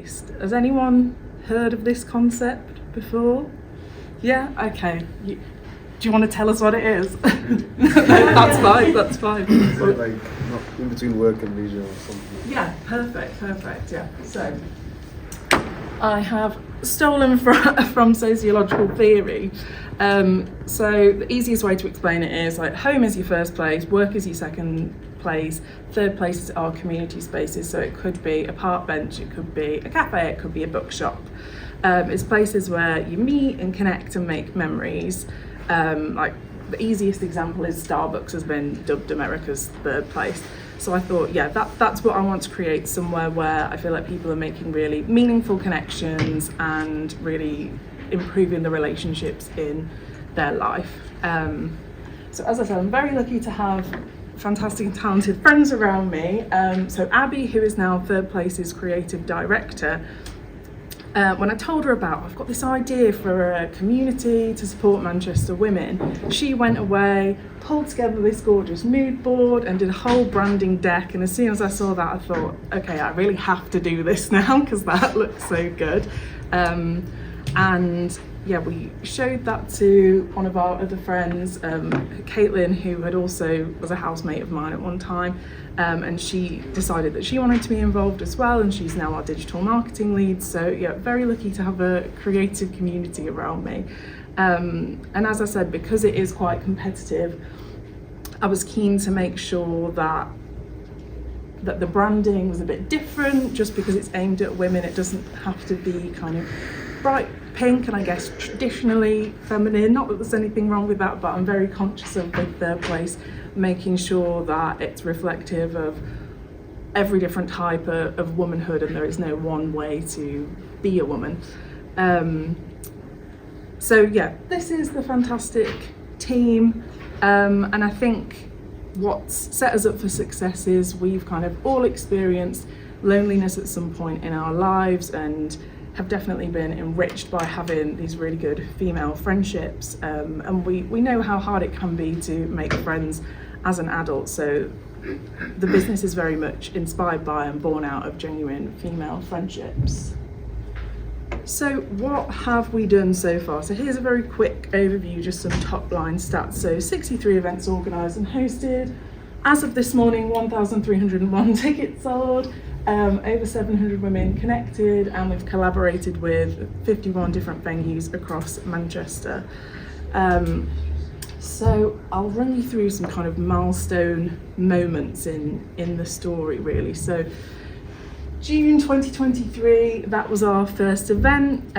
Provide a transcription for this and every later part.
based. Has anyone heard of this concept before? Yeah? Okay. Do you want to tell us what it is? That's fine. Is it like not in between work and leisure or something? Yeah, perfect, yeah. So, I have stolen from sociological theory. So the easiest way to explain it is like home is your first place, work is your second place, third places are community spaces. So it could be a park bench, it could be a cafe, it could be a bookshop. It's places where you meet and connect and make memories. Like the easiest example is Starbucks has been dubbed America's third place. So I thought, yeah, that's what I want to create, somewhere where I feel like people are making really meaningful connections and really improving the relationships in their life. So as I said, I'm very lucky to have fantastic and talented friends around me. So Abby, who is now Third Place's creative director, when I told her about, I've got this idea for a community to support Manchester women, she went away, pulled together this gorgeous mood board and did a whole branding deck. And as soon as I saw that, I thought, okay, I really have to do this now because that looks so good. And yeah, we showed that to one of our other friends, Caitlin, who was a housemate of mine at one time. And she decided that she wanted to be involved as well, and she's now our digital marketing lead. So yeah, very lucky to have a creative community around me. And as I said, because it is quite competitive, I was keen to make sure that the branding was a bit different. Just because it's aimed at women, it doesn't have to be kind of bright pink and I guess traditionally feminine. Not that there's anything wrong with that, but I'm very conscious of the Third Place making sure that it's reflective of every different type of womanhood, and there is no one way to be a woman. So yeah, this is the fantastic team, and I think what's set us up for success is we've kind of all experienced loneliness at some point in our lives and have definitely been enriched by having these really good female friendships, and we know how hard it can be to make friends as an adult. So the business is very much inspired by and born out of genuine female friendships. So what have we done so far? So here's a very quick overview, just some top line stats. So 63 events organised and hosted. As of this morning, 1,301 tickets sold. Over 700 women connected, and we've collaborated with 51 different venues across Manchester. So I'll run you through some kind of milestone moments in the story, really. So June 2023, that was our first event.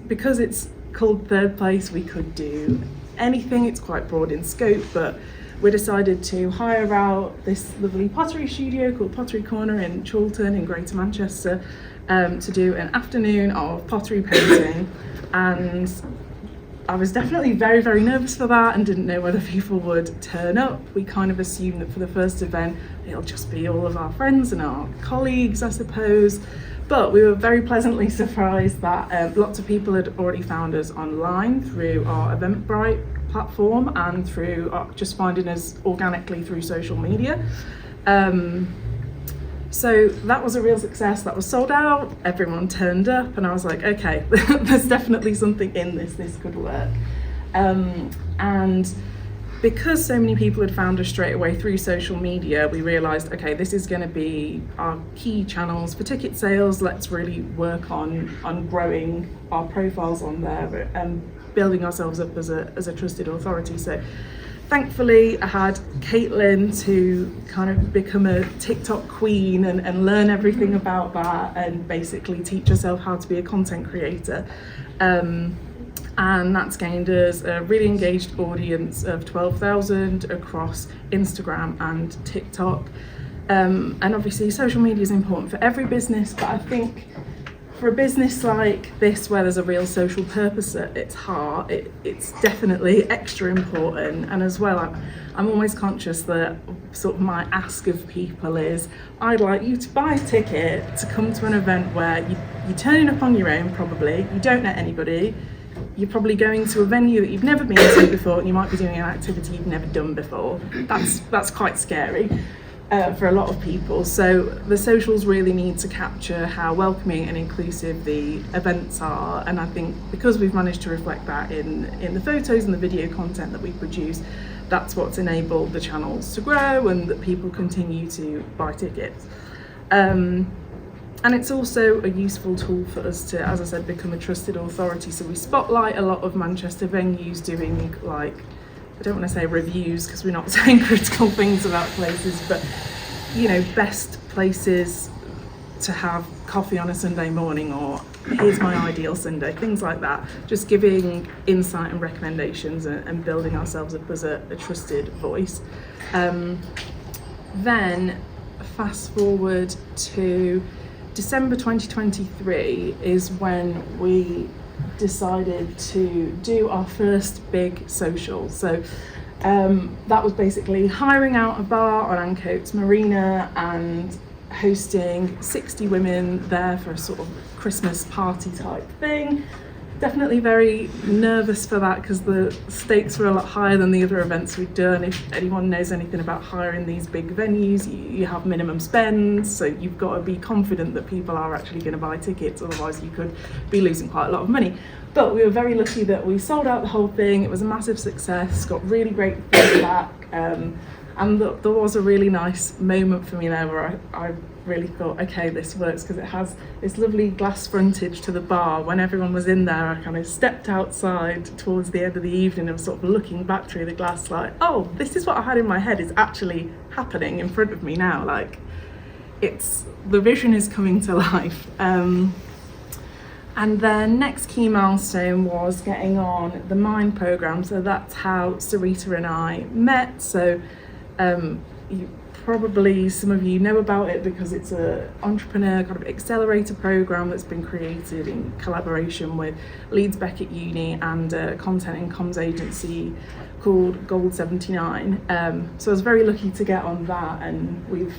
Because it's called Third Place, we could do anything. It's quite broad in scope, but we decided to hire out this lovely pottery studio called Pottery Corner in Chorlton in Greater Manchester to do an afternoon of pottery painting. And I was definitely very, very nervous for that and didn't know whether people would turn up. We kind of assumed that for the first event, it'll just be all of our friends and our colleagues, I suppose. But we were very pleasantly surprised that lots of people had already found us online through our Eventbrite platform and through just finding us organically through social media. So that was a real success. That was sold out, everyone turned up, and I was like, okay, there's definitely something in this could work. And because so many people had found us straight away through social media, we realised, okay, this is going to be our key channels for ticket sales. Let's really work on growing our profiles on there and building ourselves up as a trusted authority. So thankfully I had Caitlin to kind of become a TikTok queen and learn everything about that and basically teach herself how to be a content creator. And that's gained us a really engaged audience of 12,000 across Instagram and TikTok. And obviously social media is important for every business, but I think for a business like this where there's a real social purpose at its heart, it's definitely extra important. And as well, I'm always conscious that sort of my ask of people is, I'd like you to buy a ticket to come to an event where you're turning up on your own, probably, you don't know anybody, you're probably going to a venue that you've never been to before, and you might be doing an activity you've never done before. That's quite scary. for a lot of people. So the socials really need to capture how welcoming and inclusive the events are, and I think because we've managed to reflect that in the photos and the video content that we produce, that's what's enabled the channels to grow and that people continue to buy tickets. And it's also a useful tool for us to, as I said, become a trusted authority. So we spotlight a lot of Manchester venues doing, like, I don't want to say reviews because we're not saying critical things about places, but, you know, best places to have coffee on a Sunday morning, or here's my ideal Sunday, things like that. Just giving insight and recommendations and building ourselves up as a trusted voice. Then fast forward to December 2023 is when we decided to do our first big social. So that was basically hiring out a bar on Ancoats Marina and hosting 60 women there for a sort of Christmas party type thing. Definitely very nervous for that because the stakes were a lot higher than the other events we'd done. If anyone knows anything about hiring these big venues, you have minimum spends, so you've got to be confident that people are actually going to buy tickets, otherwise you could be losing quite a lot of money. But we were very lucky that we sold out the whole thing. It was a massive success, got really great feedback, and there was a really nice moment for me there where I really thought, okay, this works, because it has this lovely glass frontage to the bar. When everyone was in there, I kind of stepped outside towards the end of the evening and sort of looking back through the glass like, oh, this is what I had in my head is actually happening in front of me now. Like, it's, the vision is coming to life. And then next key milestone was getting on the Mind programme. So that's how Sarita and I met. So probably some of you know about it because it's a entrepreneur kind of accelerator program that's been created in collaboration with Leeds Beckett Uni and a content and comms agency called Gold 79. So I was very lucky to get on that, and we've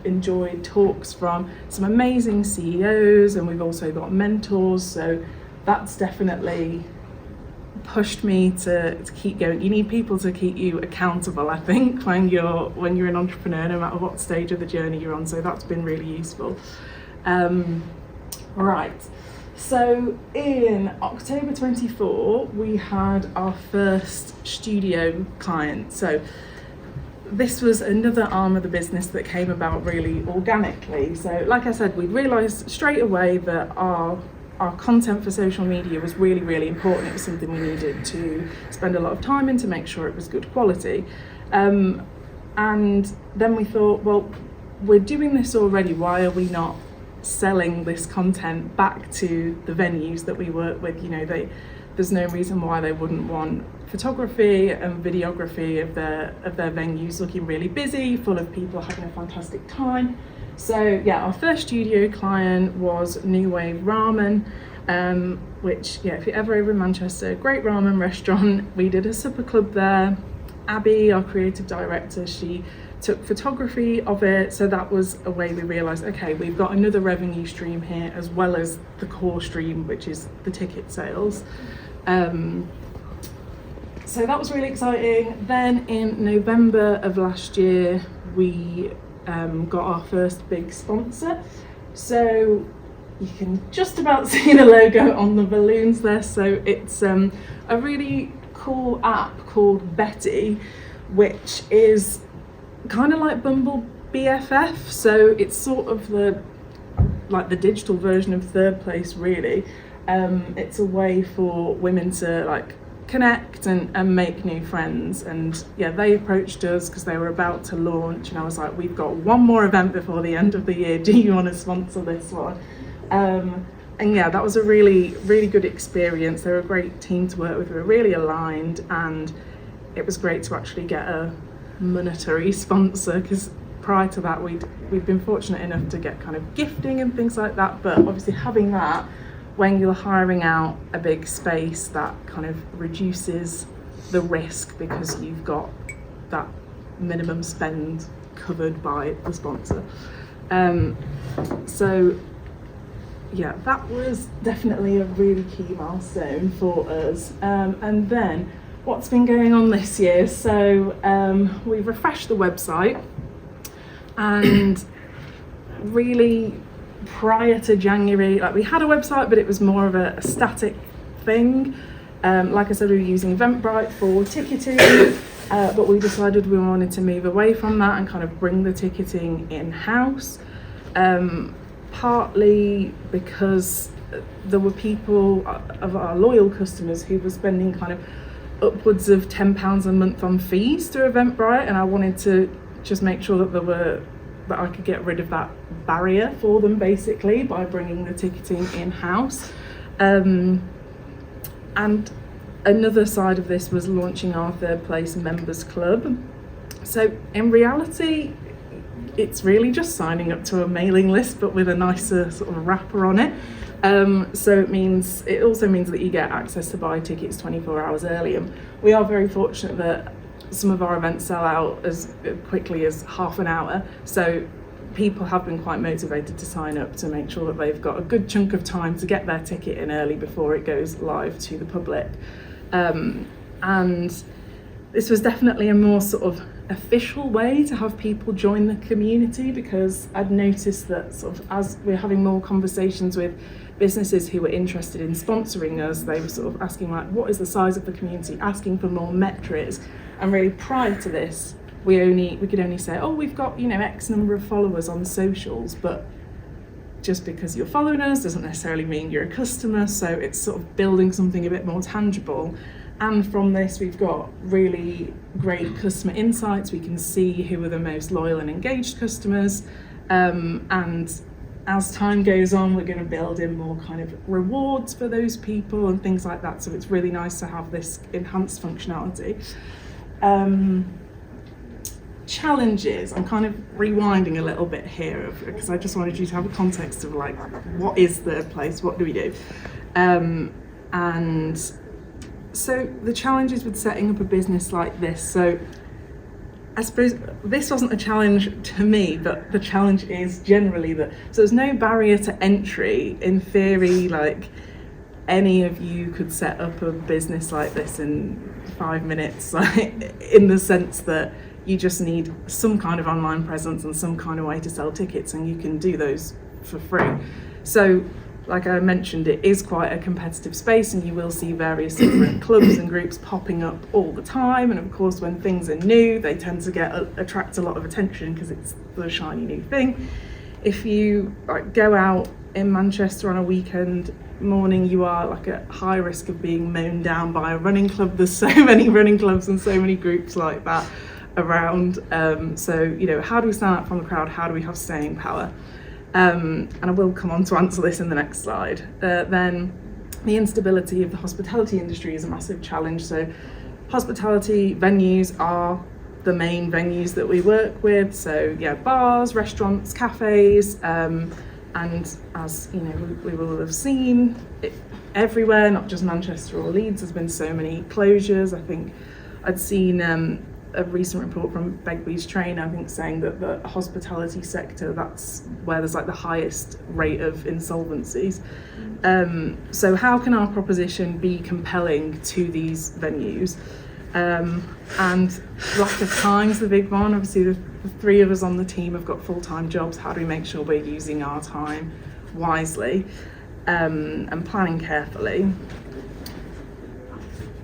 enjoyed talks from some amazing CEOs, and we've also got mentors, so that's definitely pushed me to keep going. You need people to keep you accountable, I think, when you're an entrepreneur, no matter what stage of the journey you're on, so that's been really useful. Right, so in October 24 we had our first studio client. So this was another arm of the business that came about really organically. So like I said, we realised straight away that our content for social media was really, really important. It was something we needed to spend a lot of time in to make sure it was good quality. And then we thought, well, we're doing this already, why are we not selling this content back to the venues that we work with? You know, there's no reason why they wouldn't want photography and videography of their venues looking really busy, full of people having a fantastic time. So yeah, our first studio client was New Wave Ramen, which, yeah, if you're ever over in Manchester, great ramen restaurant. We did a supper club there. Abby, our creative director, she took photography of it. So that was a way we realised, okay, we've got another revenue stream here as well as the core stream, which is the ticket sales. So that was really exciting. Then in November of last year, we got our first big sponsor. So you can just about see the logo on the balloons there. So it's a really cool app called Betty, which is kind of like Bumble BFF. So it's sort of the digital version of Third Place, really. It's a way for women to like connect and make new friends, and yeah, they approached us because they were about to launch, and I was like, we've got one more event before the end of the year, do you want to sponsor this one? And yeah, that was a really, really good experience. They were a great team to work with, we were really aligned, and it was great to actually get a monetary sponsor, because prior to that we'd been fortunate enough to get kind of gifting and things like that, but obviously having that when you're hiring out a big space, that kind of reduces the risk because you've got that minimum spend covered by the sponsor. So yeah, that was definitely a really key milestone for us. And then what's been going on this year? So we've refreshed the website. And really, prior to January, like we had a website, but it was more of a static thing. Like I said, we were using Eventbrite for ticketing, but we decided we wanted to move away from that and kind of bring the ticketing in-house. Partly because there were people of our loyal customers who were spending kind of upwards of £10 a month on fees through Eventbrite, and I wanted to just make sure that I could get rid of that barrier for them, basically, by bringing the ticketing in-house. And another side of this was launching our Third Place Members Club. So in reality, it's really just signing up to a mailing list, but with a nicer sort of wrapper on it. So it also means that you get access to buy tickets 24 hours early. And we are very fortunate that some of our events sell out as quickly as half an hour. So people have been quite motivated to sign up to make sure that they've got a good chunk of time to get their ticket in early before it goes live to the public. And this was definitely a more sort of official way to have people join the community, because I'd noticed that sort of as we're having more conversations with businesses who were interested in sponsoring us, they were sort of asking like, what is the size of the community, asking for more metrics. And really prior to this, we could only say, oh, we've got, X number of followers on socials, but just because you're following us doesn't necessarily mean you're a customer. So it's sort of building something a bit more tangible. And from this, we've got really great customer insights. We can see who are the most loyal and engaged customers. And as time goes on, we're going to build in more kind of rewards for those people and things like that. So it's really nice to have this enhanced functionality. Challenges, I'm kind of rewinding a little bit here because I just wanted you to have a context of like, what is Third Place, what do we do? And so the challenges with setting up a business like this, so I suppose this wasn't a challenge to me, but the challenge is generally so there's no barrier to entry. In theory, like any of you could set up a business like this in 5 minutes, like, in the sense that you just need some kind of online presence and some kind of way to sell tickets, and you can do those for free. So like I mentioned, it is quite a competitive space, and you will see various different clubs and groups popping up all the time. And of course, when things are new, they tend to attract a lot of attention because it's the shiny new thing. If you go out in Manchester on a weekend morning, you are like at high risk of being mown down by a running club. There's so many running clubs and so many groups like that around. So how do we stand out from the crowd? How do we have staying power? And I will come on to answer this in the next slide. Then the instability of the hospitality industry is a massive challenge. So hospitality venues are the main venues that we work with. So bars, restaurants, cafes, and as we will have seen everywhere, not just Manchester or Leeds, there's been so many closures. I think I'd seen a recent report from Begbie's Train, I think, saying that the hospitality sector, that's where there's like the highest rate of insolvencies. So how can our proposition be compelling to these venues? And lack of time's the big one. Obviously the 3 of us on the team have got full-time jobs. How do we make sure we're using our time wisely and planning carefully?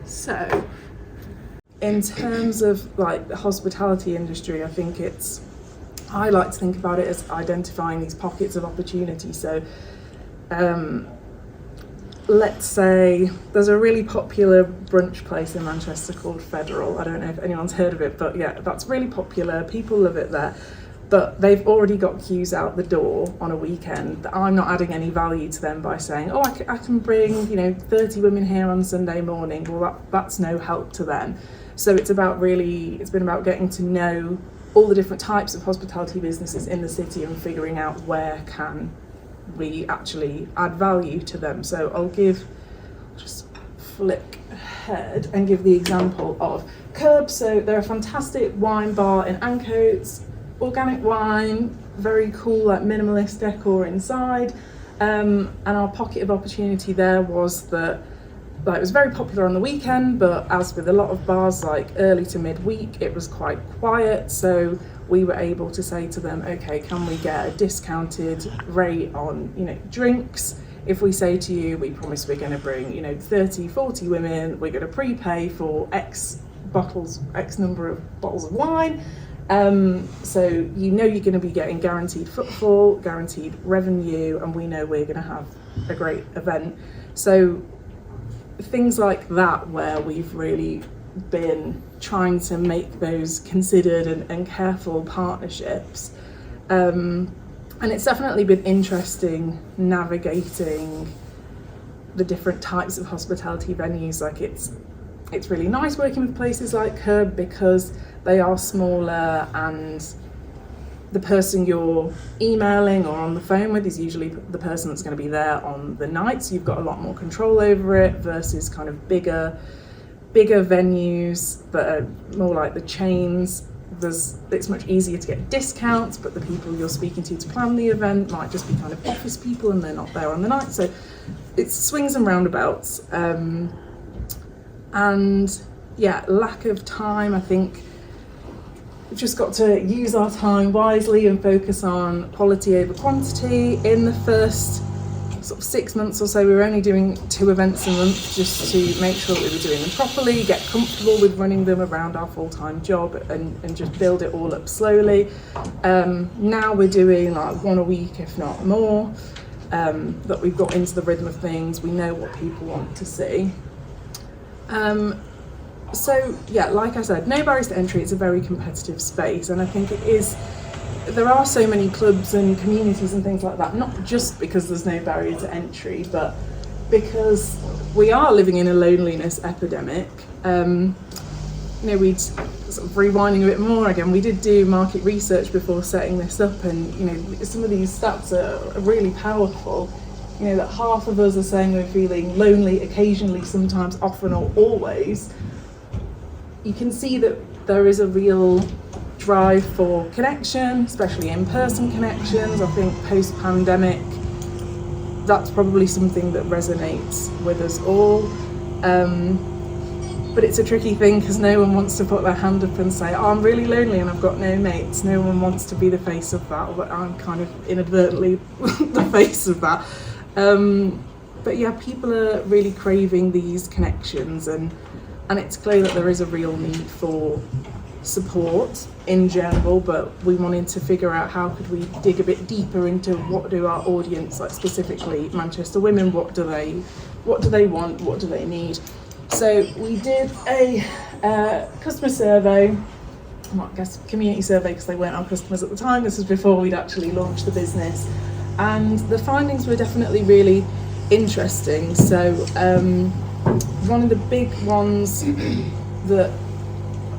So in terms of like the hospitality industry, I think I like to think about it as identifying these pockets of opportunity. So let's say there's a really popular brunch place in Manchester called Federal. I don't know if anyone's heard of it, but that's really popular. People love it there. But they've already got queues out the door on a weekend. I'm not adding any value to them by saying, oh, I can bring 30 women here on Sunday morning. Well, that's no help to them. So it's been about getting to know all the different types of hospitality businesses in the city and figuring out where can we actually add value to them. So I'll just flick ahead and give the example of Curb. So they're a fantastic wine bar in Ancoats, organic wine, very cool like minimalist decor inside. And our pocket of opportunity there was that it was very popular on the weekend, but as with a lot of bars, like early to midweek, it was quite quiet. So we were able to say to them, okay, can we get a discounted rate on, drinks? If we say to you, we promise we're going to bring, 30, 40 women, we're going to prepay for X number of bottles of wine. So you're going to be getting guaranteed footfall, guaranteed revenue, and we know we're going to have a great event. So things like that, where we've really been trying to make those considered and careful partnerships. And it's definitely been interesting navigating the different types of hospitality venues. Like it's really nice working with places like Herb because they are smaller, and the person you're emailing or on the phone with is usually the person that's going to be there on the night, so you've got a lot more control over it, versus kind of bigger venues that are more like the chains. It's much easier to get discounts, but the people you're speaking to plan the event might just be kind of office people and they're not there on the night. So it's swings and roundabouts. And yeah, lack of time. I think we've just got to use our time wisely and focus on quality over quantity. In the first sort of 6 months or so, we were only doing 2 events a month just to make sure that we were doing them properly, get comfortable with running them around our full-time job, and just build it all up slowly. Now we're doing like 1 a week, if not more, that we've got into the rhythm of things. We know what people want to see. So yeah, like I said, no barriers to entry. It's a very competitive space, and I think there are so many clubs and communities and things like that, not just because there's no barrier to entry, but because we are living in a loneliness epidemic. We'd sort of rewinding a bit more again, we did do market research before setting this up, and some of these stats are really powerful. That half of us are saying we're feeling lonely occasionally, sometimes, often, or always. You can see that there is a real drive for connection, especially in-person connections. I think post-pandemic, that's probably something that resonates with us all. But it's a tricky thing because no one wants to put their hand up and say, oh, I'm really lonely and I've got no mates. No one wants to be the face of that, but I'm kind of inadvertently the face of that. But yeah, people are really craving these connections, and it's clear that there is a real need for support in general, but we wanted to figure out how could we dig a bit deeper into what do our audience, like specifically Manchester women, what do they want, what do they need. So we did a customer survey, I guess community survey, because they weren't our customers at the time. This was before we'd actually launched the business, and the findings were definitely really interesting. So one of the big ones that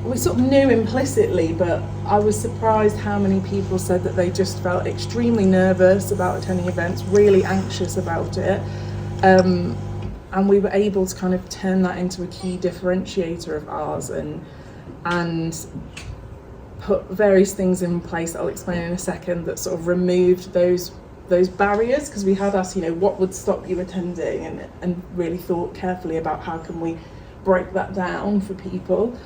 we sort of knew implicitly, but I was surprised how many people said that they just felt extremely nervous about attending events, really anxious about it. And we were able to kind of turn that into a key differentiator of ours, and put various things in place that I'll explain in a second that sort of removed those barriers, because we had asked, what would stop you attending, and really thought carefully about how can we break that down for people.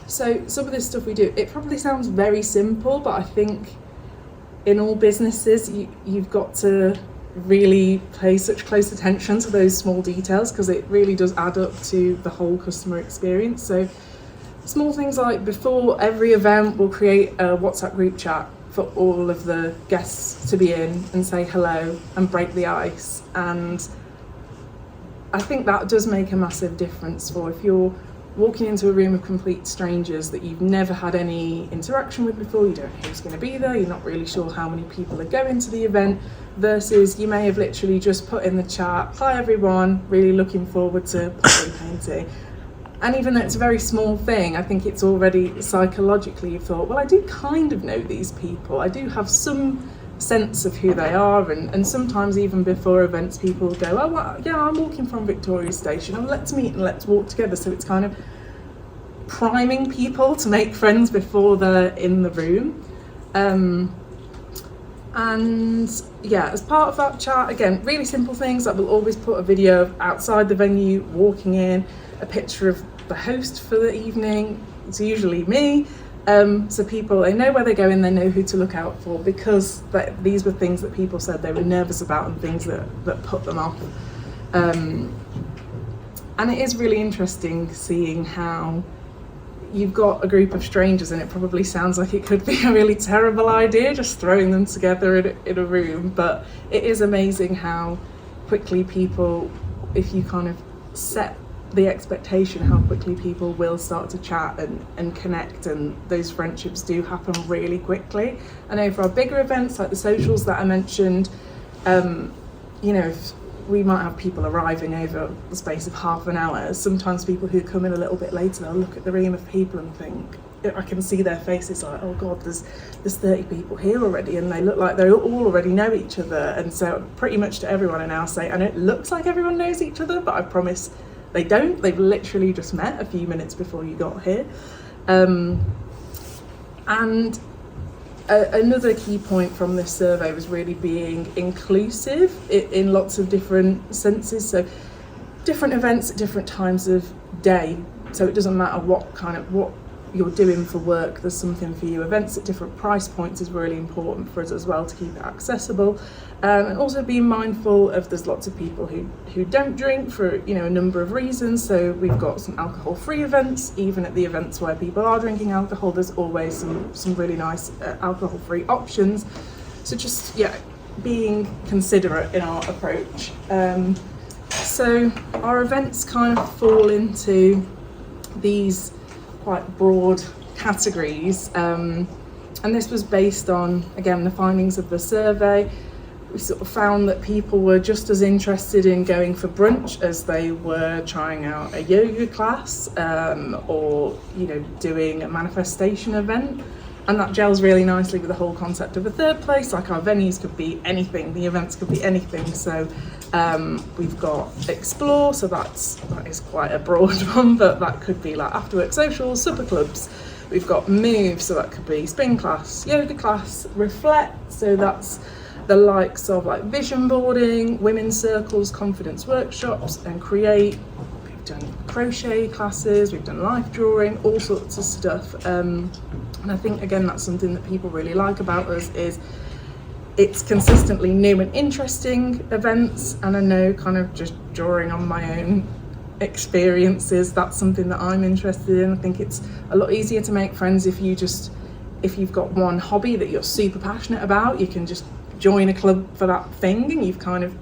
So some of this stuff we do, it probably sounds very simple, but I think in all businesses you've got to really pay such close attention to those small details, because it really does add up to the whole customer experience. So small things like, before every event we'll create a WhatsApp group chat for all of the guests to be in and say hello and break the ice. And I think that does make a massive difference for if you're walking into a room of complete strangers that you've never had any interaction with before, you don't know who's going to be there, you're not really sure how many people are going to the event, versus you may have literally just put in the chat, hi everyone, really looking forward to pottery painting. And even though it's a very small thing, I think it's already psychologically you've thought, well, I do kind of know these people, I do have some sense of who they are, and sometimes even before events people go, oh well, yeah, I'm walking from Victoria Station, oh, let's meet and let's walk together. So it's kind of priming people to make friends before they're in the room. And yeah, as part of that chat, again, really simple things, like we'll always put a video of outside the venue walking in, a picture of the host for the evening, it's usually me, So people, they know where they're going, they know who to look out for, because these were things that people said they were nervous about and things that put them off. And it is really interesting seeing how you've got a group of strangers, and it probably sounds like it could be a really terrible idea just throwing them together in a room, but it is amazing how quickly people, if you kind of set the expectation, how quickly people will start to chat and connect, and those friendships do happen really quickly. I know for our bigger events like the socials that I mentioned, if we might have people arriving over the space of half an hour. Sometimes people who come in a little bit later, they'll look at the room of people and think, I can see their faces like, oh God, there's 30 people here already, and they look like they all already know each other. And so pretty much to everyone I now say, I know it looks like everyone knows each other, but I promise they don't. They've literally just met a few minutes before you got here. Another key point from this survey was really being inclusive in lots of different senses. So different events at different times of day. So it doesn't matter what you're doing for work, there's something for you. Events at different price points is really important for us as well, to keep it accessible. And also being mindful of, there's lots of people who don't drink for a number of reasons. So we've got some alcohol-free events. Even at the events where people are drinking alcohol, there's always some really nice alcohol-free options. So just being considerate in our approach. So our events kind of fall into these quite broad categories, and this was based on, again, the findings of the survey. We sort of found that people were just as interested in going for brunch as they were trying out a yoga class, or doing a manifestation event, and that gels really nicely with the whole concept of a third place. Like, our venues could be anything, the events could be anything. So we've got Explore, so that is quite a broad one, but that could be like after work socials, supper clubs. We've got Move, so that could be spin class, yoga class. Reflect, so that's the likes of like vision boarding, women's circles, confidence workshops, and Create. We've done crochet classes, we've done life drawing, all sorts of stuff. And I think, again, that's something that people really like about us, is it's consistently new and interesting events. And I know, kind of just drawing on my own experiences, that's something that I'm interested in. I think it's a lot easier to make friends if you've got one hobby that you're super passionate about. You can just join a club for that thing, and you've kind of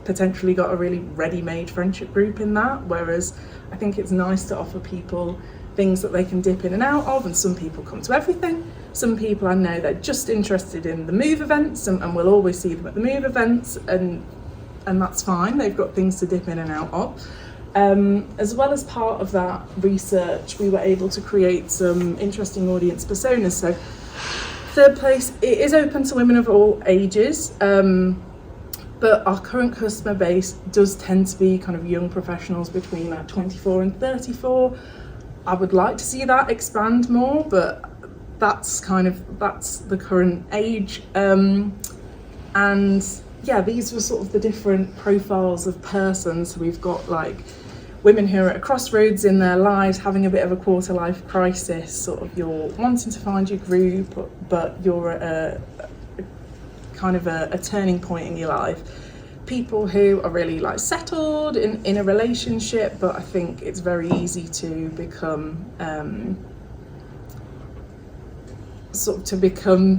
potentially got a really ready-made friendship group in that. Whereas I think it's nice to offer people things that they can dip in and out of, and some people come to everything. Some people, I know, they're just interested in the Move events, and we'll always see them at the Move events, and that's fine. They've got things to dip in and out of. As well as part of that research, we were able to create some interesting audience personas. So third place, it is open to women of all ages, but our current customer base does tend to be kind of young professionals between 24 and 34. I would like to see that expand more, but that's the current age. And yeah, these were sort of the different profiles of persons. So we've got like women who are at a crossroads in their lives, having a bit of a quarter life crisis, sort of you're wanting to find your group, but you're at a turning point in your life. People who are really like settled in a relationship, but I think it's very easy to become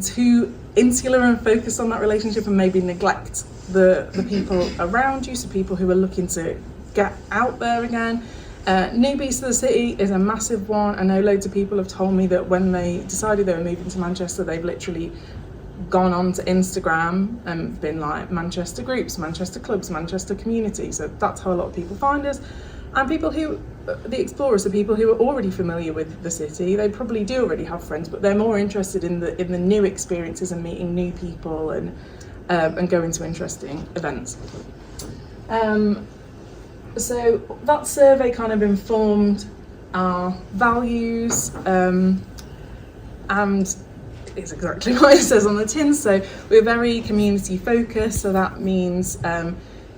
too insular and focused on that relationship, and maybe neglect the people around you. So people who are looking to get out there again. Newbies to the city is a massive one. I know loads of people have told me that when they decided they were moving to Manchester, they've literally gone on to Instagram and been like Manchester groups, Manchester clubs, Manchester community. So that's how a lot of people find us. And people who, the explorers, are people who are already familiar with the city. They probably do already have friends, but they're more interested in the new experiences and meeting new people and going to interesting events. So that survey kind of informed our values, and it's exactly what it says on the tin. So we're very community focused, so that means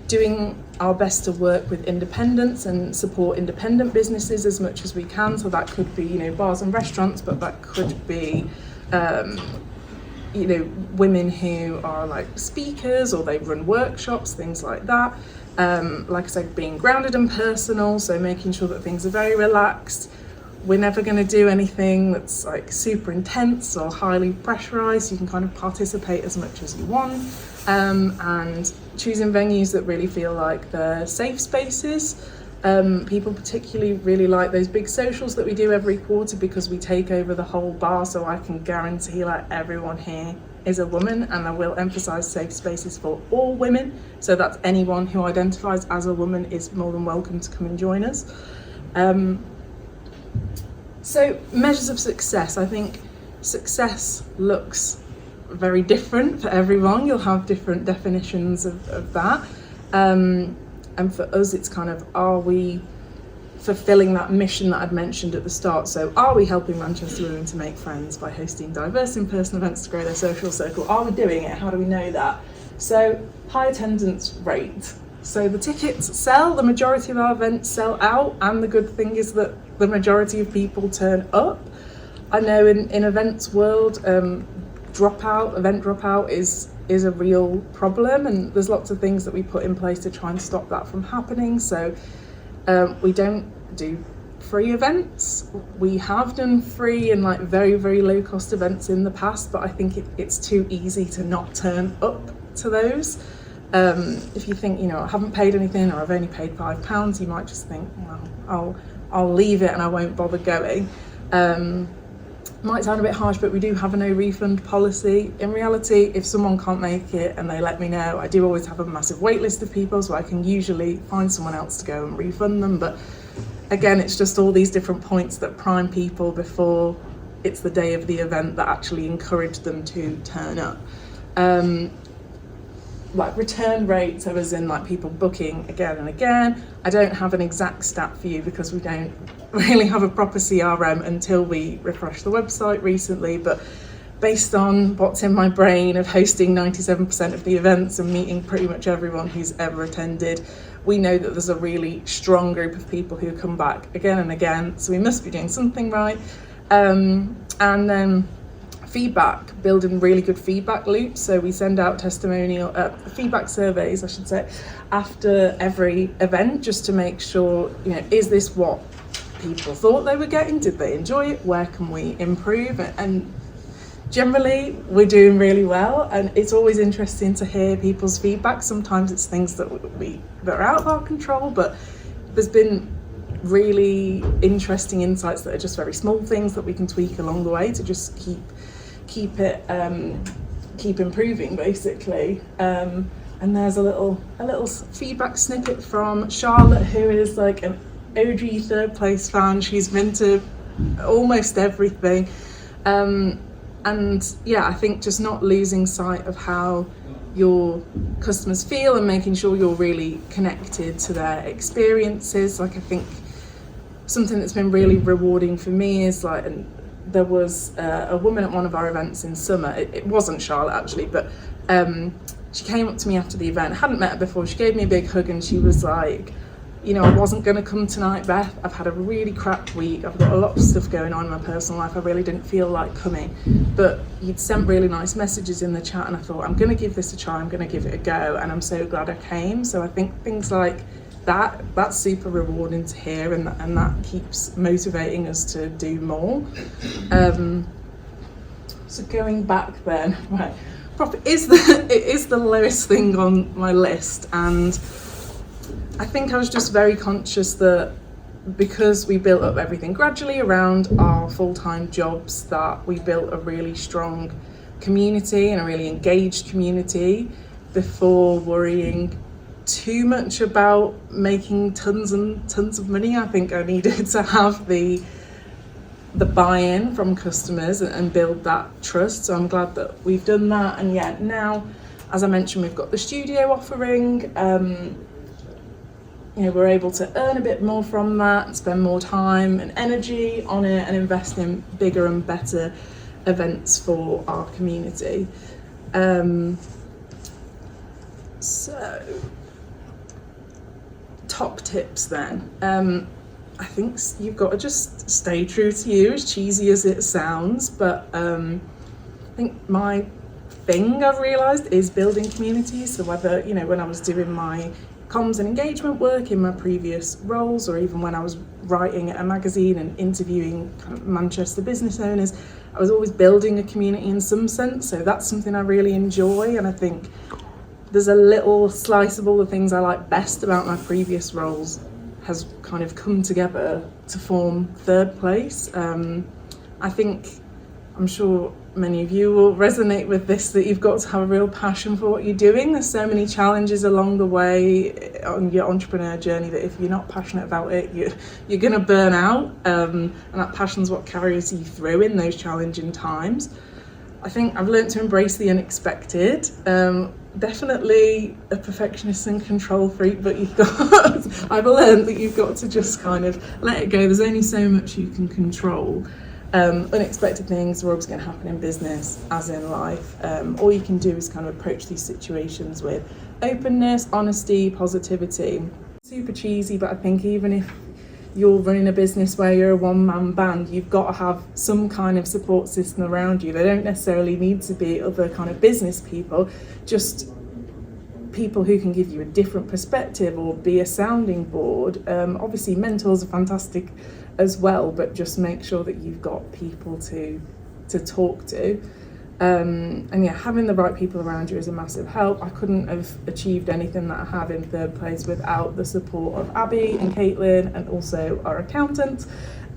doing our best to work with independents and support independent businesses as much as we can. So that could be, you know, bars and restaurants, but that could be, you know, women who are like speakers or they run workshops, things like that. Like I said, being grounded and personal, so making sure that things are very relaxed. We're never going to do anything that's like super intense or highly pressurized. You can kind of participate as much as you want, and choosing venues that really feel like they're safe spaces. People particularly really like those big socials that we do every quarter because we take over the whole bar, so I can guarantee like everyone here is a woman, and I will emphasize safe spaces for all women, so that's anyone who identifies as a woman is more than welcome to come and join us. So measures of success, I think success looks very different for everyone. You'll have different definitions of that. And for us, it's kind of, are we fulfilling that mission that I'd mentioned at the start? So are we helping Manchester women to make friends by hosting diverse in-person events to grow their social circle? Are we doing it? How do we know that? So high attendance rate. So the tickets sell, the majority of our events sell out, and the good thing is that the majority of people turn up. I know in events world, event dropout is a real problem, and there's lots of things that we put in place to try and stop that from happening. So we don't do free events. We have done free and like very, very low cost events in the past, but I think it's too easy to not turn up to those. If you think, you know, I haven't paid anything or I've only paid £5, you might just think, well, I'll leave it and I won't bother going. Might sound a bit harsh, but we do have a no refund policy. In reality, if someone can't make it and they let me know, I do always have a massive wait list of people, so I can usually find someone else to go and refund them. But again, it's just all these different points that prime people before it's the day of the event that actually encourage them to turn up. Like return rates, so as in like people booking again and again. I don't have an exact stat for you because we don't really have a proper CRM until we refreshed the website recently, but based on what's in my brain of hosting 97% of the events and meeting pretty much everyone who's ever attended, we know that there's a really strong group of people who come back again and again, so we must be doing something right. And then feedback, building really good feedback loops. So we send out feedback surveys, I should say, after every event, just to make sure, you know, is this what people thought they were getting? Did they enjoy it? Where can we improve? And generally, we're doing really well. And it's always interesting to hear people's feedback. Sometimes it's things that are out of our control, but there's been really interesting insights that are just very small things that we can tweak along the way to just keep improving, basically. And there's a little feedback snippet from Charlotte, who is like an OG third place fan. She's been to almost everything, and yeah, I think just not losing sight of how your customers feel and making sure you're really connected to their experiences. Like, I think something that's been really rewarding for me is like, and there was a woman at one of our events in summer. It wasn't Charlotte actually, but she came up to me after the event. I hadn't met her before. She gave me a big hug and she was like, you know, I wasn't going to come tonight, Beth. I've had a really crap week. I've got a lot of stuff going on in my personal life. I really didn't feel like coming. But you'd sent really nice messages in the chat and I thought, I'm going to give this a try. I'm going to give it a go. And I'm so glad I came. So I think things like that's super rewarding to hear, and that keeps motivating us to do more. So going back then, right, profit is the lowest thing on my list, and I think I was just very conscious that because we built up everything gradually around our full-time jobs, that we built a really strong community and a really engaged community before worrying too much about making tons and tons of money. I think I needed to have the buy-in from customers and build that trust. So I'm glad that we've done that. And yeah, now, as I mentioned, we've got the studio offering. You know, we're able to earn a bit more from that and spend more time and energy on it and invest in bigger and better events for our community. So top tips then. I think you've got to just stay true to you, as cheesy as it sounds, but I think my thing I've realised is building communities. So whether, you know, when I was doing my comms and engagement work in my previous roles, or even when I was writing at a magazine and interviewing kind of Manchester business owners, I was always building a community in some sense. So that's something I really enjoy, and I think there's a little slice of all the things I like best about my previous roles has kind of come together to form Third Place. I think, I'm sure many of you will resonate with this, that you've got to have a real passion for what you're doing. There's so many challenges along the way on your entrepreneur journey that if you're not passionate about it, you're going to burn out. And that passion's what carries you through in those challenging times. I think I've learned to embrace the unexpected. Definitely a perfectionist and control freak, but I've learned that you've got to just kind of let it go. There's only so much you can control. Unexpected things are always going to happen in business, as in life. All you can do is kind of approach these situations with openness, honesty, positivity. Super cheesy, but I think even if you're running a business where you're a one-man band, you've got to have some kind of support system around you. They don't necessarily need to be other kind of business people, just people who can give you a different perspective or be a sounding board. Obviously mentors are fantastic as well, but just make sure that you've got people to talk to. And yeah, having the right people around you is a massive help. I couldn't have achieved anything that I have in Third Place without the support of Abby and Caitlin, and also our accountant.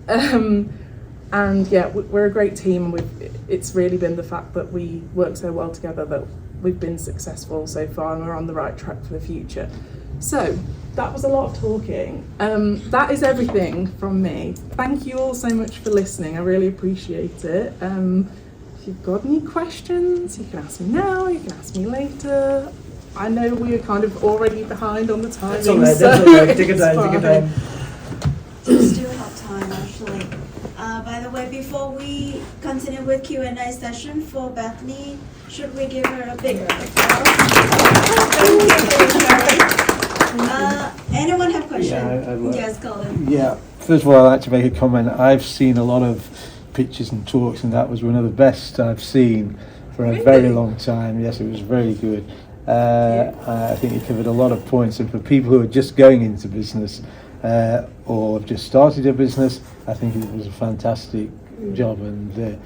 And yeah, we're a great team, and it's really been the fact that we work so well together that we've been successful so far, and we're on the right track for the future. So that was a lot of talking. That is everything from me. Thank you all so much for listening. I really appreciate it. If you've got any questions, you can ask me now, you can ask me later. I know we're kind of already behind on the timing. That's all right, that's all right. Take a time. We still have time, actually. By the way, before we continue with Q&A session for Bethany, should we give her a big applause? Thank you for sharing. Anyone have questions? Yeah, yes, Colin. Yeah, first of all, I'd like to make a comment. I've seen a lot of pictures and talks, and that was one of the best I've seen for a very long time. Yes, it was very good. I think you covered a lot of points, and for people who are just going into business or have just started a business, I think it was a fantastic job, and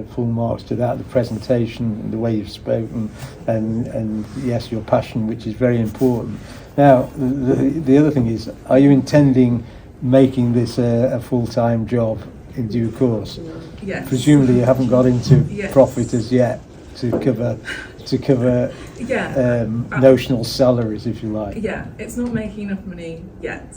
full marks to that. The presentation, the way you've spoken, and yes, your passion, which is very important. Now, the other thing is, are you intending making this a full-time job in due course? Yes. Presumably you haven't got into Yes. profit as yet to cover notional salaries, if you like. Yeah, it's not making enough money yet.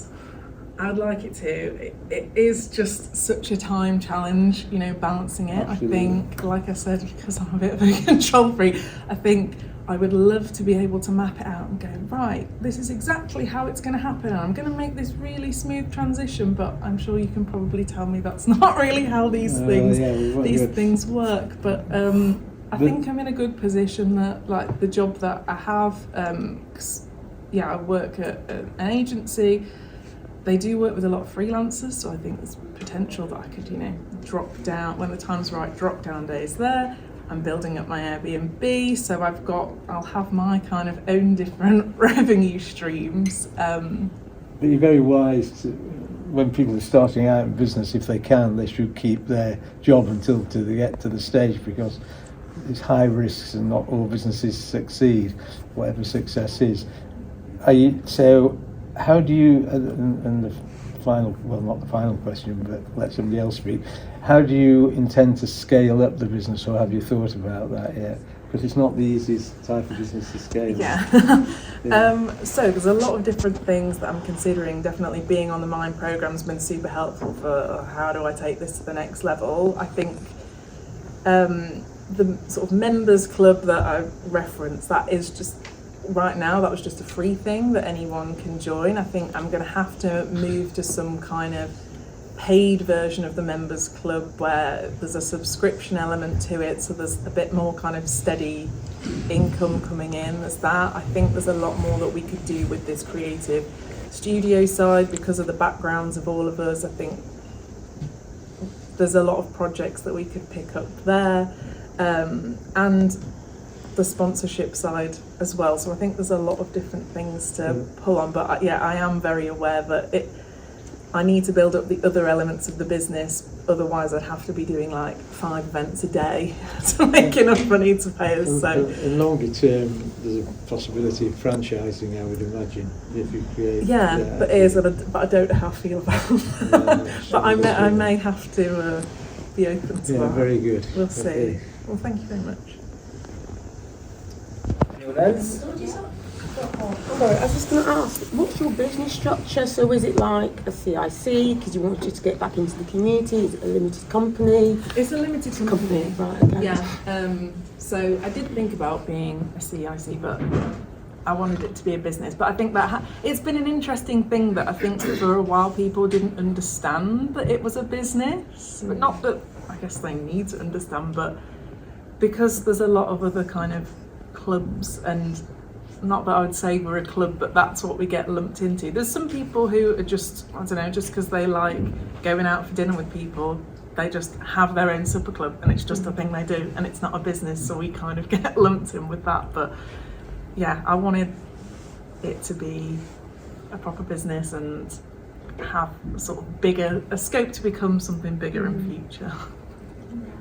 I'd like it to. It is just such a time challenge, you know, balancing it. Absolutely. I think, like I said, because I'm a bit of a control freak, I think I would love to be able to map it out and go, right, this is exactly how it's going to happen, and I'm going to make this really smooth transition, but I'm sure you can probably tell me that's not really how these things work. But I think I'm in a good position that, like, the job that I have, 'cause, yeah, I work at an agency. They do work with a lot of freelancers, so I think there's potential that I could, you know, drop down when the time's right, drop down days there. I'm building up my Airbnb, so I'll have my kind of own different revenue streams. But you're very wise to, when people are starting out in business, if they can, they should keep their job until they get to the stage, because it's high risks and not all businesses succeed, whatever success is. So how do you, and the final, well, not the final question, but let somebody else speak, how do you intend to scale up the business, or have you thought about that yet? Because it's not the easiest type of business to scale. Yeah. So there's a lot of different things that I'm considering. Definitely being on the Mind program's been super helpful for how do I take this to the next level. I think the sort of members club that I referenced, that is just, right now, that was just a free thing that anyone can join. I think I'm going to have to move to some kind of paid version of the members club where there's a subscription element to it, so there's a bit more kind of steady income coming in. There's that. I think there's a lot more that we could do with this creative studio side, because of the backgrounds of all of us, I think there's a lot of projects that we could pick up there, and the sponsorship side as well. So I think there's a lot of different things to pull on, but yeah, I am very aware that I need to build up the other elements of the business, otherwise I'd have to be doing like 5 events a day to make enough money to pay us. So in longer term, there's a possibility of franchising, I would imagine, if you create. yeah, but I don't know how I feel about that. But I may have to be open to that. Yeah, very good. We'll see. Okay. Well, thank you very much. Anyone else? Sorry, I was just going to ask, what's your business structure? So is it like a CIC because you wanted to get back into the community? Is it a limited company? It's a limited company. Right, okay. Yeah. So I did think about being a CIC, but I wanted it to be a business. But I think that it's been an interesting thing that I think for a while people didn't understand that it was a business. But not that I guess they need to understand, but because there's a lot of other kind of clubs, and not that I would say we're a club, but that's what we get lumped into. There's some people who are just, I don't know, just because they like going out for dinner with people, they just have their own supper club and it's just a thing they do and it's not a business, so we kind of get lumped in with that. But yeah, I wanted it to be a proper business and have sort of a scope to become something bigger in future.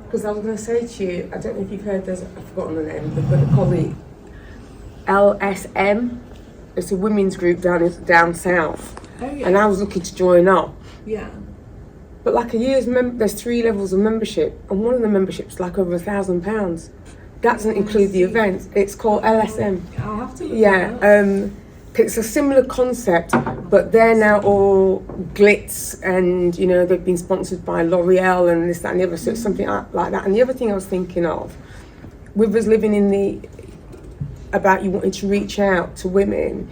Because I was going to say to you, I don't know if you've heard, I've forgotten the name, but they call it LSM. It's a women's group down south. Oh yeah. And I was looking to join up. Yeah. But like there's 3 levels of membership, and one of the memberships like over £1,000. That doesn't include the events. It's called LSM. I'll have to look Yeah, that up. it's a similar concept, but they're now all glitz, and you know they've been sponsored by L'Oreal and this, that, and the other. So it's something like that. And the other thing I was thinking of, with us living about you wanting to reach out to women,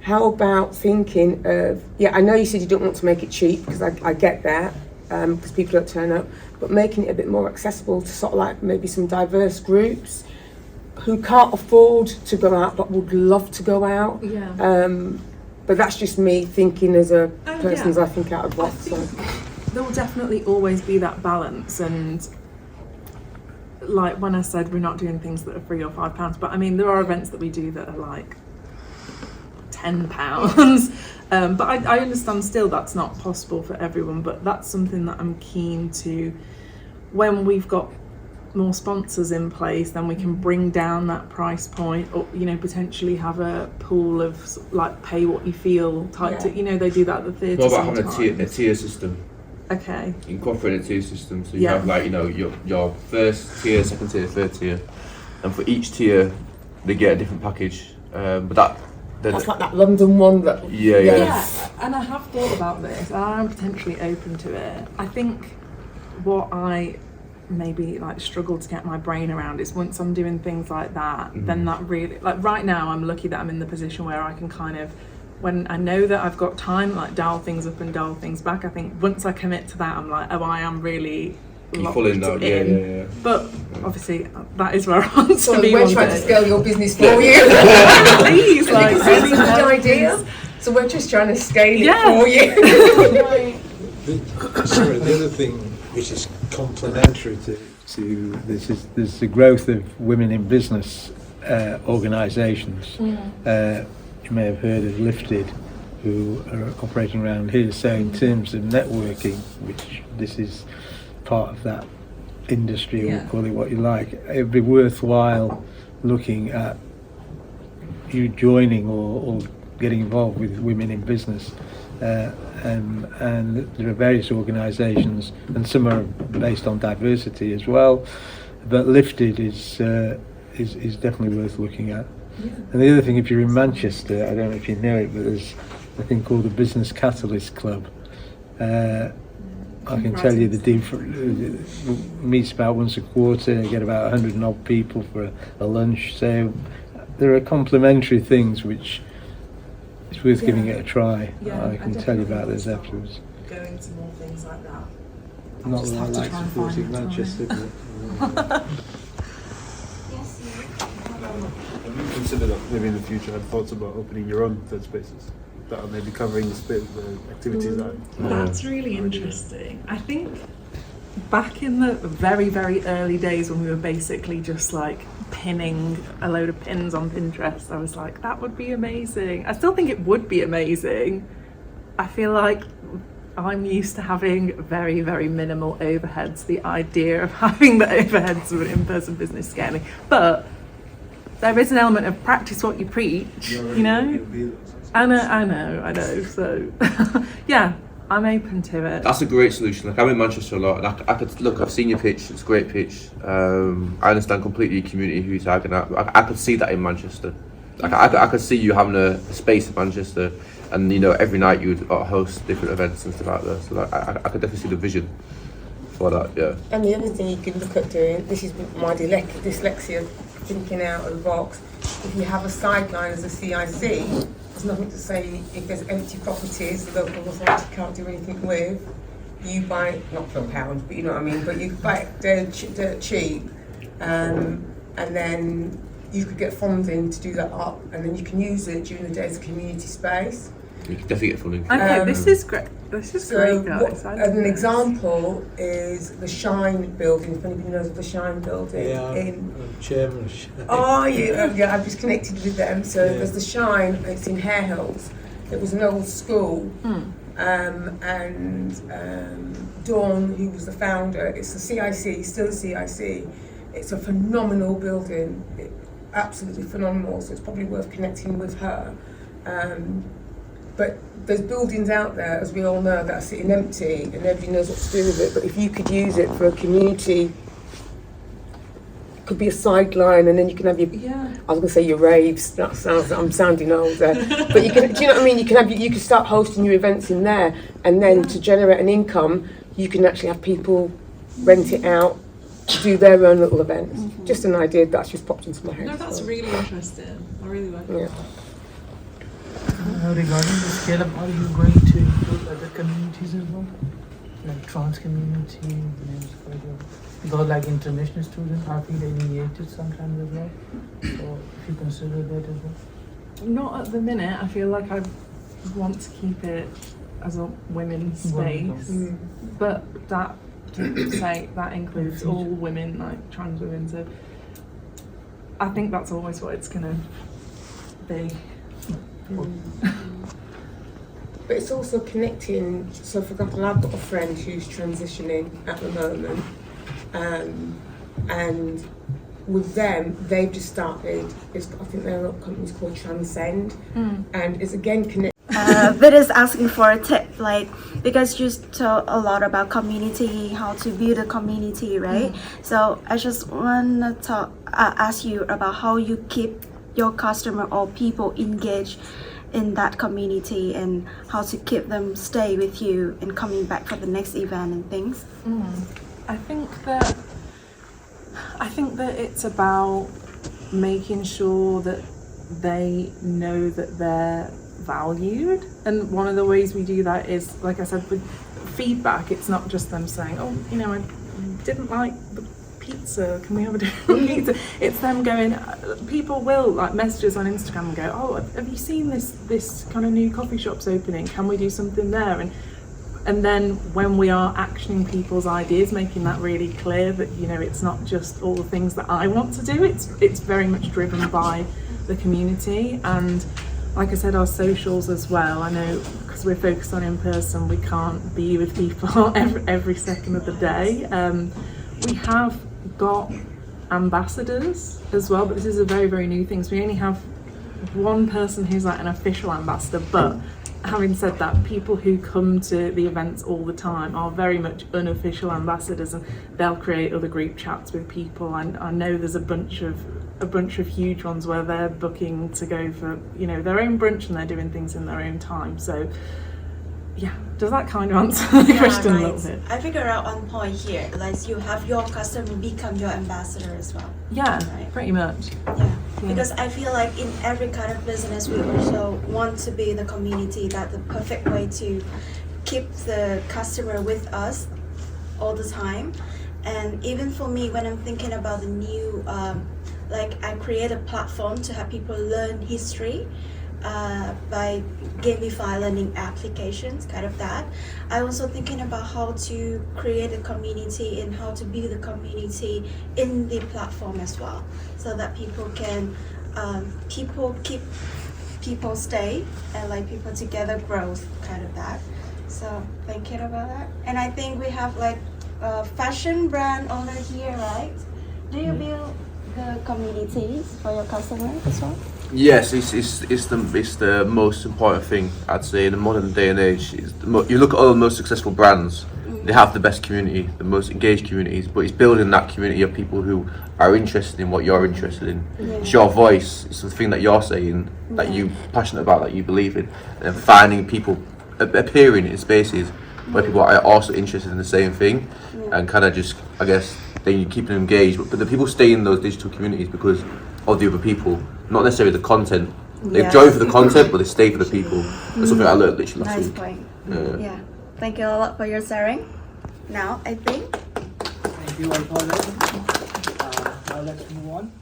how about thinking of, I know you said you don't want to make it cheap, because I get that, because people don't turn up, but making it a bit more accessible to sort of like maybe some diverse groups who can't afford to go out but would love to go out. Yeah. But that's just me thinking as a person as yeah. I think out of box. So. There will definitely always be that balance, and like when I said we're not doing things that are £3 or £5, but I mean there are events that we do that are like £10. But I understand still that's not possible for everyone, but that's something that I'm keen to, when we've got more sponsors in place, then we can bring down that price point, or you know, potentially have a pool of like pay what you feel type. They do that at the theatre. What about having a tier system? Okay. Incorporate a tier system, so you have like your first tier, second tier, third tier, and for each tier they get a different package. But that's like that London one. Yeah, and I have thought about this. I'm potentially open to it. I think what I maybe like struggle to get my brain around is once I'm doing things like that, then that really, like right now I'm lucky that I'm in the position where I can kind of, when I know that I've got time, like dial things up and dial things back. I think once I commit to that, I'm like, oh, I am really locked in. Yeah. But obviously that is where I want to be. We're trying to scale your business for you. Please, like, that's a good idea. So we're just trying to scale it for you. The other thing which is complementary to this is there's the growth of women in business organisations. You may have heard of Lifted, who are operating around here. So in terms of networking, which this is part of that industry, or call it what you like, it'd be worthwhile looking at you joining or getting involved with women in business. And there are various organisations, and some are based on diversity as well. But Lifted is definitely worth looking at. And the other thing, if you're in Manchester, I don't know if you know it, but there's a thing called the Business Catalyst Club. I can tell you meets about once a quarter, get about 100 and odd people for a lunch. So there are complementary things which it's worth giving it a try. I can tell you about those afterwards. Going to more things like that. Not that I like supporting Manchester, but Have you considered maybe in the future had thoughts about opening your own third spaces? that are maybe covering the split of the activities that. That's really interesting. I think back in the very, very early days when we were basically just like pinning a load of pins on Pinterest, I was like, that would be amazing. I still think it would be amazing. I feel like I'm used to having very, very minimal overheads. The idea of having the overheads of an in-person business scares me. But there is an element of practice what you preach, you know? I know. So, yeah, I'm open to it. That's a great solution. Like I'm in Manchester a lot, and I could look. I've seen your pitch. It's a great pitch. I understand completely your community who you're targeting at. I could see that in Manchester. Like I could see you having a space in Manchester, and you know every night you would host different events and stuff like that. So like, I could definitely see the vision for that. Yeah. And the other thing you could look at doing, this is my dyslexia, thinking out of the box. If you have a sideline as a CIC, there's nothing to say if there's empty properties the local authority can't do anything with. You buy it, not for a pound, but you know what I mean. But you buy it dirt cheap, and then you could get funding to do that up, and then you can use it during the day as a community space. You could definitely get funding. Okay, this is great. This is great, guys. An example is the Shine building. If anybody knows of the Shine building, Chairman of Shine. Oh, yeah, I've just connected with them. So there's the Shine. It's in Hare Hills. It was an old school, and Dawn, who was the founder, it's a CIC, still a CIC. It's a phenomenal building, absolutely phenomenal. So it's probably worth connecting with her. But there's buildings out there, as we all know, that are sitting empty and nobody knows what to do with it. But if you could use it for a community, it could be a sideline, and then you can have your, I was going to say your raves, that sounds, I'm sounding old there. But you can, do you know what I mean? You can start hosting your events in there, and then to generate an income, you can actually have people rent it out to do their own little events. Just an idea that's just popped into my head. No, that's really interesting. I really like it. Yeah. Regarding the scale up, are you going to include other communities as well? Like trans community, those like international students, are they alienated sometimes as well? So if you consider that as well? Not at the minute. I feel like I want to keep it as a women's space, but that to say that includes all women, like trans women. So I think that's always what it's gonna be. But it's also connecting. So, for example, I've got a friend who's transitioning at the moment, and with them, they've just started. I think their company's called Transcend, and it's again connected. Vid is asking for a tip, like, because you talk a lot about community, how to build a community, right? So I just want to ask you about how you keep your customer or people engaged in that community, and how to keep them stay with you and coming back for the next event and things. I think that it's about making sure that they know that they're valued, and one of the ways we do that is, like I said, with feedback. It's not just them saying, oh, you know, I didn't like the pizza, can we have a different pizza? It's them going, people will like message us on Instagram and go, oh, have you seen this kind of new coffee shop's opening, can we do something there? And then when we are actioning people's ideas, making that really clear that, you know, it's not just all the things that I want to do, it's very much driven by the community. And like I said, our socials as well, I know because we're focused on in person, we can't be with people every second of the day. We have got ambassadors as well, but this is a very, very new thing. So we only have one person who's like an official ambassador, but having said that, people who come to the events all the time are very much unofficial ambassadors, and they'll create other group chats with people. And I know there's a bunch of huge ones where they're booking to go for, you know, their own brunch, and they're doing things in their own time. So yeah, does that kind of answer the question a little bit? I figure out on point here, like you have your customer become your ambassador as well. Yeah, right? pretty much. Yeah, because I feel like in every kind of business, we also want to be the community, that the perfect way to keep the customer with us all the time. And even for me, when I'm thinking about the new, like I create a platform to have people learn history. by gamify learning applications, kind of that. I also thinking about how to create a community and how to build a community in the platform as well, so that people can people stay and like people together grows, kind of that. So thinking about that, and I think we have like a fashion brand owner here, right? Do you build the communities for your customers as well? Yes, it's the most important thing, I'd say, in the modern day and age. You look at all the most successful brands, they have the best community, the most engaged communities, but it's building that community of people who are interested in what you're interested in. Yeah. It's your voice, it's the thing that you're saying, that you're passionate about, that you believe in, and finding people, appearing in spaces where people are also interested in the same thing, and kind of just, I guess, then you keep them engaged. But the people stay in those digital communities because of the other people, not necessarily the content. They join for the content, but they stay for the people. That's something I learned literally last Nice week. point. Yeah. Thank you a lot for your sharing. Now I think Thank you all for that. Now let's move on.